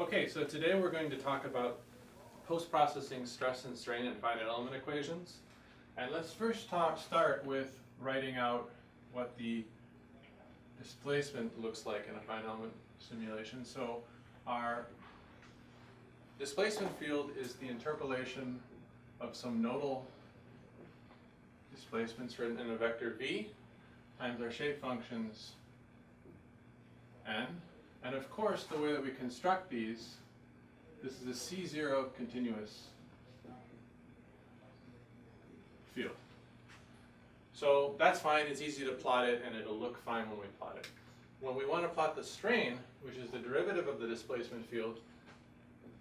Okay, so today we're going to talk about post-processing stress and strain in finite element equations. And let's first start with writing out what the displacement looks like in a finite element simulation. So our displacement field is the interpolation of some nodal displacements written in a vector v times our shape functions n. And of course, the way that we construct these, this is a C0 continuous field. So that's fine, it's easy to plot it, and it'll look fine when we plot it. When we want to plot the strain, which is the derivative of the displacement field,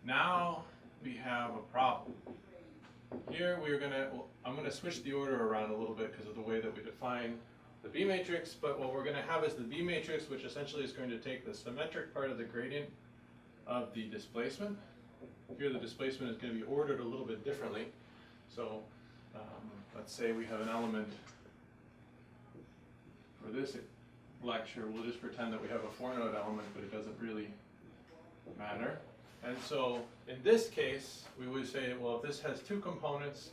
now we have a problem. Here I'm going to switch the order around a little bit because of the way that we define the B matrix, but what we're going to have is the B matrix, which essentially is going to take the symmetric part of the gradient of the displacement. Here the displacement is going to be ordered a little bit differently. So let's say we have an element for this lecture. We'll just pretend that we have a 4-node element, but it doesn't really matter. And so in this case, we would say, well, if this has two components,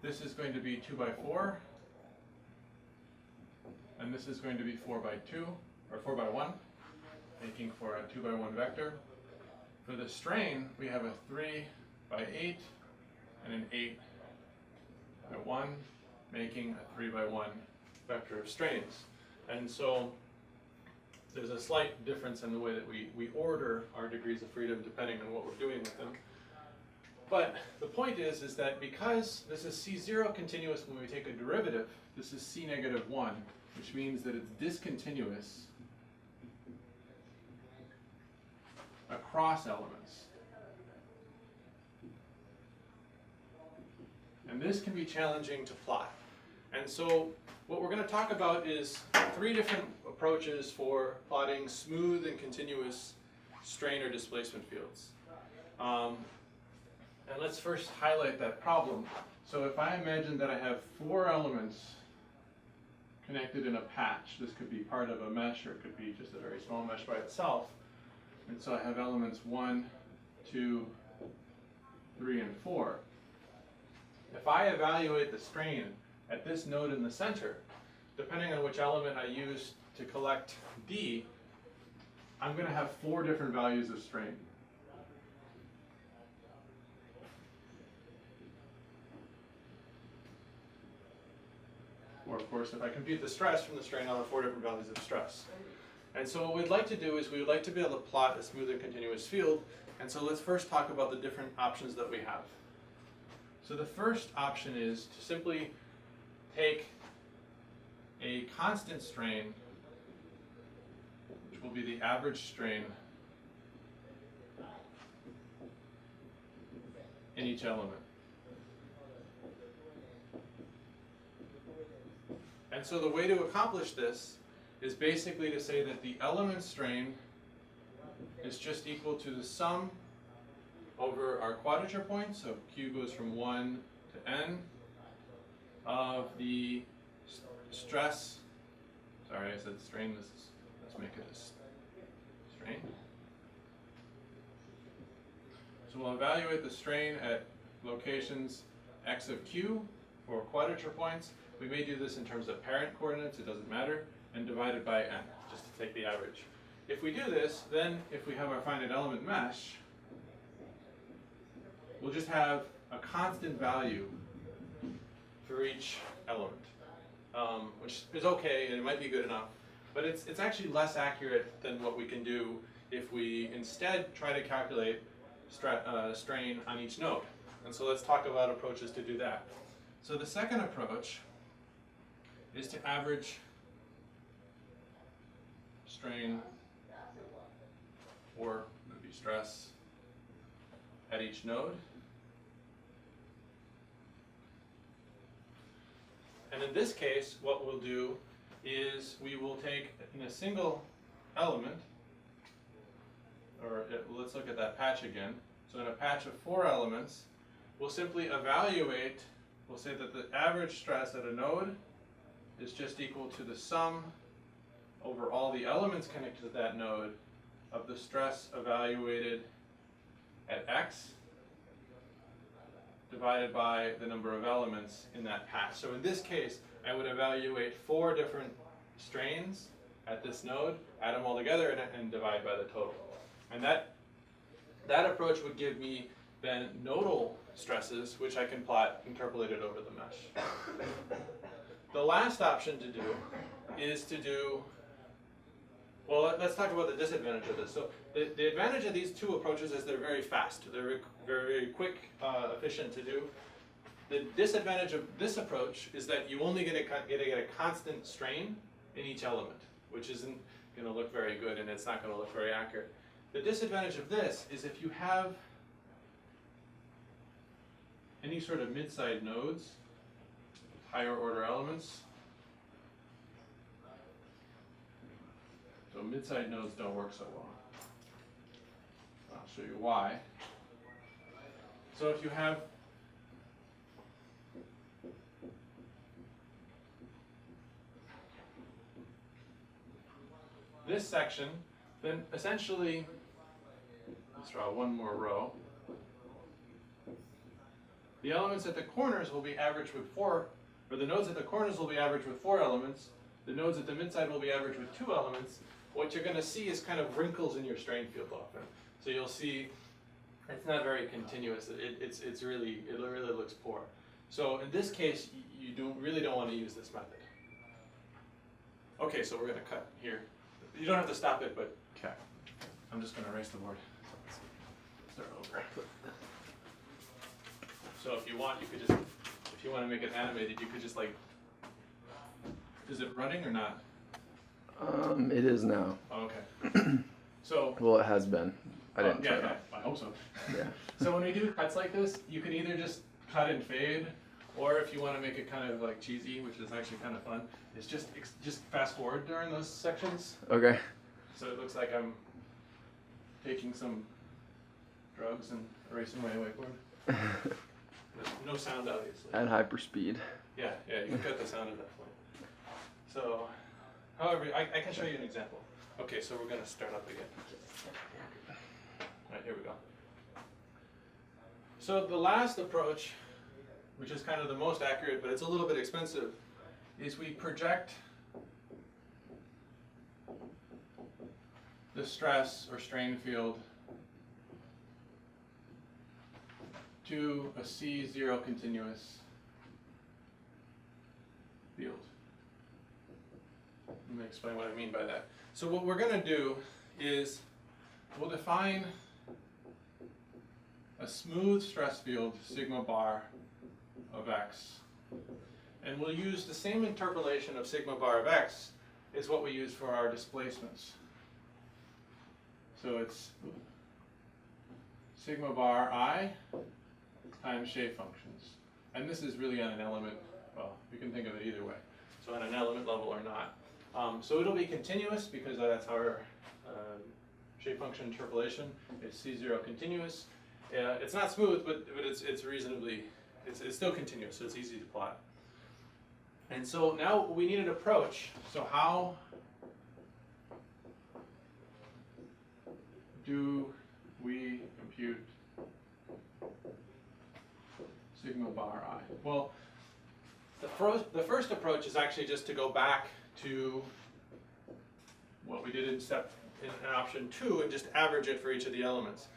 this is going to be 2 by 4. And this is going to be 4 by 2, or 4 by 1, making for a 2 by 1 vector. For the strain, we have a 3 by 8 and an 8 by 1, making a 3 by 1 vector of strains. And so there's a slight difference in the way that we order our degrees of freedom depending on what we're doing with them. But the point is that because this is C0 continuous when we take a derivative, this is C negative 1, which means that it's discontinuous across elements. And this can be challenging to plot. And so what we're going to talk about is 3 different approaches for plotting smooth and continuous strain or displacement fields. And let's first highlight that problem. So if I imagine that I have 4 elements connected in a patch, this could be part of a mesh or it could be just a very small mesh by itself. And so I have elements 1, 2, 3, and 4. If I evaluate the strain at this node in the center, depending on which element I use to collect D, I'm going to have 4 different values of strain. Or of course, if I compute the stress from the strain, I'll have 4 different values of stress. And so what we'd like to do is we would like to be able to plot a smooth and continuous field. And so let's first talk about the different options that we have. So the first option is to simply take a constant strain, which will be the average strain in each element. And so the way to accomplish this is basically to say that the element strain is just equal to the sum over our quadrature points, so Q goes from 1 to n, of the stress, sorry I said strain, let's make it a strain. So we'll evaluate the strain at locations x of Q for quadrature points. We may do this in terms of parent coordinates, it doesn't matter, and divided by n, just to take the average. If we do this, then if we have our finite element mesh, we'll just have a constant value for each element, which is okay, and it might be good enough, but it's actually less accurate than what we can do if we instead try to calculate strain on each node. And so let's talk about approaches to do that. So the second approach is to average strain, or it could be stress, at each node. And in this case, what we'll do is we will take in a single element, or let's look at that patch again. So in a patch of 4 elements, we'll simply evaluate, we'll say that the average stress at a node is just equal to the sum over all the elements connected to that node of the stress evaluated at x divided by the number of elements in that patch. So in this case, I would evaluate 4 different strains at this node, add them all together, and divide by the total. And that approach would give me then nodal stresses, which I can plot interpolated over the mesh. The last option to do is to do, well, let's talk about the disadvantage of this. So the advantage of these 2 approaches is they're very fast. They're very, very quick, efficient to do. The disadvantage of this approach is that you only get a constant strain in each element, which isn't going to look very good, and it's not going to look very accurate. The disadvantage of this is if you have any sort of mid-side nodes, higher order elements. So mid-side nodes don't work so well. I'll show you why. So if you have this section, then essentially, let's draw one more row. The elements at the corners will be averaged with 4, or the nodes at the corners will be averaged with 4 elements. The nodes at the midside will be averaged with 2 elements. What you're going to see is kind of wrinkles in your strain field often. So you'll see it's not very continuous. It really looks poor. So in this case, you really don't want to use this method. Okay, so we're going to cut here. You don't have to stop it, but okay. I'm just going to erase the board. Start over. So if you want, you could just, if you want to make it animated, you could just like, is it running or not? It is now. Oh, okay. So. Well, it has been. I didn't try yeah, it. I hope so. Yeah. So when we do cuts like this, you can either just cut and fade, or if you want to make it kind of like cheesy, which is actually kind of fun, is just fast forward during those sections. Okay. So it looks like I'm taking some drugs and erasing my whiteboard. No sound, obviously. At hyper speed. Yeah, you can cut the sound at that point. So, however, I can show you an example. Okay, so we're going to start up again. All right, here we go. So the last approach, which is kind of the most accurate, but it's a little bit expensive, is we project the stress or strain field to a C0 continuous field. Let me explain what I mean by that. So what we're going to do is we'll define a smooth stress field, sigma bar of x, and we'll use the same interpolation of sigma bar of x is what we use for our displacements. So it's sigma bar I times shape functions. And this is really on an element, well, you can think of it either way. So on an element level or not. So it'll be continuous because that's our shape function interpolation. It's C0 continuous. It's not smooth, but it's reasonably, it's still continuous, so it's easy to plot. And so now we need an approach. So how do we compute sigma bar I? Well, the first approach is actually just to go back to what we did in option 2 and just average it for each of the elements.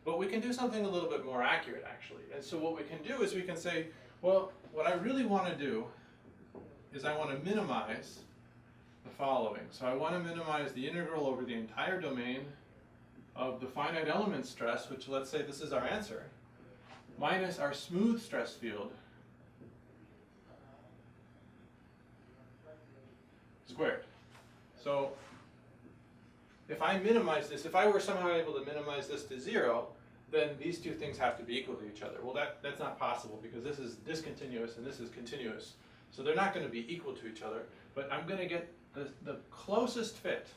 But we can do something a little bit more accurate, actually. And so what we can do is we can say, well, what I really want to do is I want to minimize the following. So I want to minimize the integral over the entire domain of the finite element stress, which let's say this is our answer, minus our smooth stress field squared. So if I minimize this, if I were somehow able to minimize this to 0, then these two things have to be equal to each other. Well, that's not possible because this is discontinuous and this is continuous. So they're not going to be equal to each other, but I'm going to get the closest fit.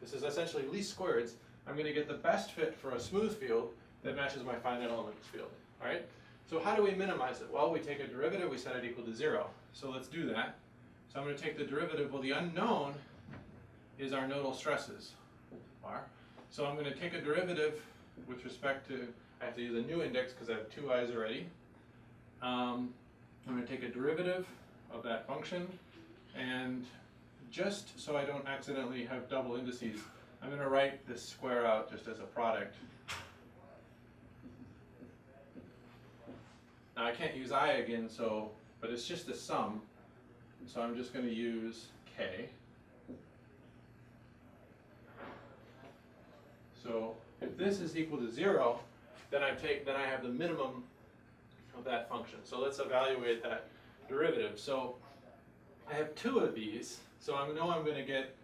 This is essentially least squareds. I'm going to get the best fit for a smooth field that matches my finite elements field. All right? So how do we minimize it? Well, we take a derivative, we set it equal to 0. So let's do that. So I'm going to take the derivative. Well, the unknown is our nodal stresses, R. So I'm going to take a derivative with respect to, I have to use a new index because I have two i's already. I'm going to take a derivative of that function, and just so I don't accidentally have double indices, I'm going to write this square out just as a product. Now I can't use I again, but it's just a sum, so I'm just going to use k. So if this is equal to 0, then I have the minimum of that function. So let's evaluate that derivative. So I have two of these, so I know I'm going to get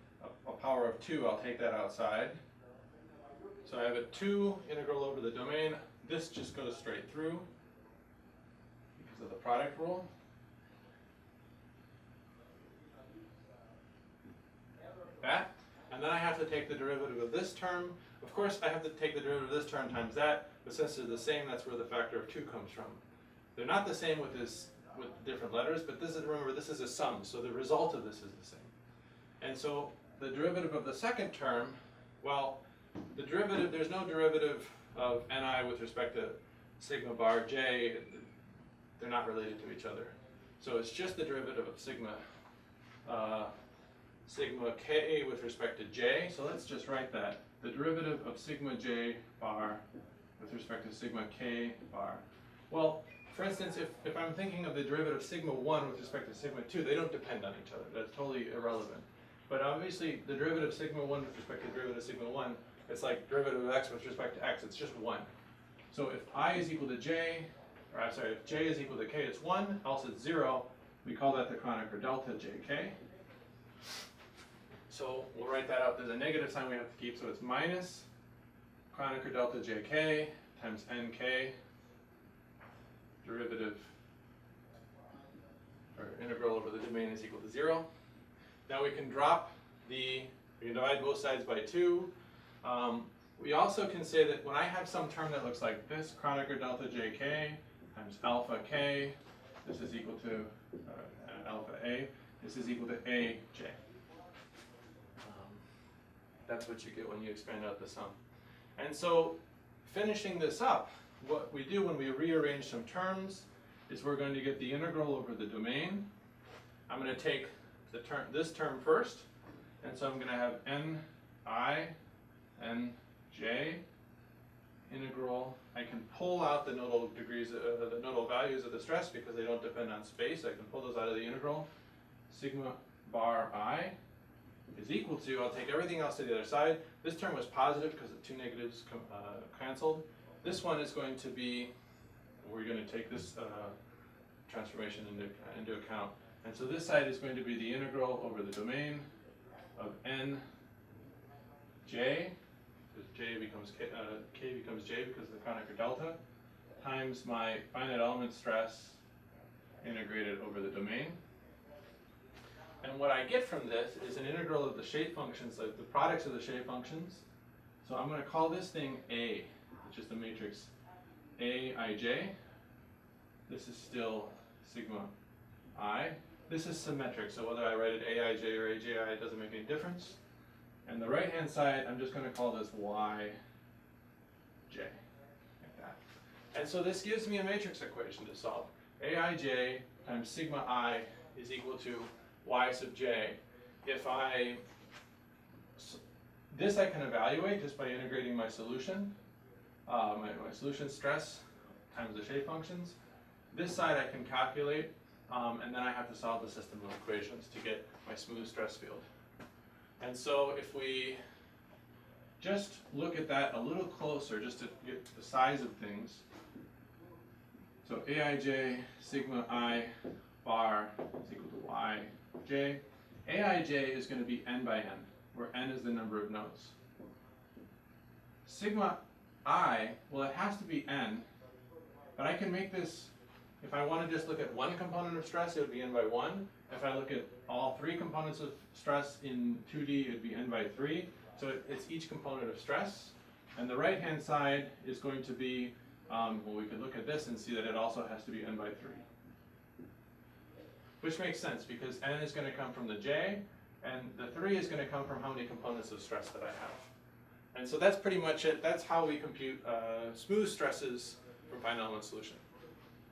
a power of 2. I'll take that outside. So I have a 2 integral over the domain. This just goes straight through because of the product rule. That. And then I have to take the derivative of this term. Of course, I have to take the derivative of this term times that, but since they're the same, that's where the factor of 2 comes from. They're not the same with different letters, but remember, this is a sum, so the result of this is the same. And so the derivative of the second term, well, there's no derivative of ni with respect to sigma bar j. They're not related to each other. So it's just the derivative of sigma k with respect to j. So let's just write that. The derivative of sigma j bar with respect to sigma k bar. Well, for instance, if I'm thinking of the derivative of sigma 1 with respect to sigma 2, they don't depend on each other. That's totally irrelevant. But obviously, the derivative of sigma 1 with respect to the derivative of sigma 1, it's like derivative of x with respect to x. It's just 1. So if I is equal to j, or I'm sorry, if j is equal to k, it's 1, else it's 0. We call that the Kronecker delta jk. So we'll write that out. There's a negative sign we have to keep, so it's minus Kronecker delta jk times nk derivative or integral over the domain is equal to 0. Now we can we can divide both sides by 2. We also can say that when I have some term that looks like this, Kronecker delta jk times alpha k, this is equal to alpha a, this is equal to aj. That's what you get when you expand out the sum. And so finishing this up, what we do when we rearrange some terms is we're going to get the integral over the domain. I'm going to take this term first, and so I'm going to have ni, nj, integral. I can pull out the nodal degrees, the nodal values of the stress because they don't depend on space. I can pull those out of the integral. Sigma bar I is equal to, I'll take everything else to the other side. This term was positive because the two negatives canceled. This one is going to be, we're going to take this transformation into account. And so this side is going to be the integral over the domain of n j, because j becomes k becomes j because of the Kronecker delta, times my finite element stress integrated over the domain. And what I get from this is an integral of the shape functions, like the products of the shape functions. So I'm going to call this thing A, which is the matrix Aij. This is still sigma I. This is symmetric, so whether I write it Aij or Aji, it doesn't make any difference. And the right-hand side, I'm just going to call this Yj, like that. And so this gives me a matrix equation to solve. Aij times sigma I is equal to y sub j. This I can evaluate just by integrating my solution, my solution stress times the shape functions. This side I can calculate, and then I have to solve the system of equations to get my smooth stress field. And so if we just look at that a little closer, just to get the size of things. So Aij sigma I bar is equal to Yj. Aij is going to be n by n, where n is the number of nodes. Sigma I, well, it has to be n, but I can make this, if I want to just look at one component of stress, it would be n by 1. If I look at all 3 components of stress in 2D, it would be n by 3. So it's each component of stress. And the right-hand side is going to be, well, we could look at this and see that it also has to be n by 3. Which makes sense because n is going to come from the j, and the 3 is going to come from how many components of stress that I have. And so that's pretty much it. That's how we compute smooth stresses from finite element solution.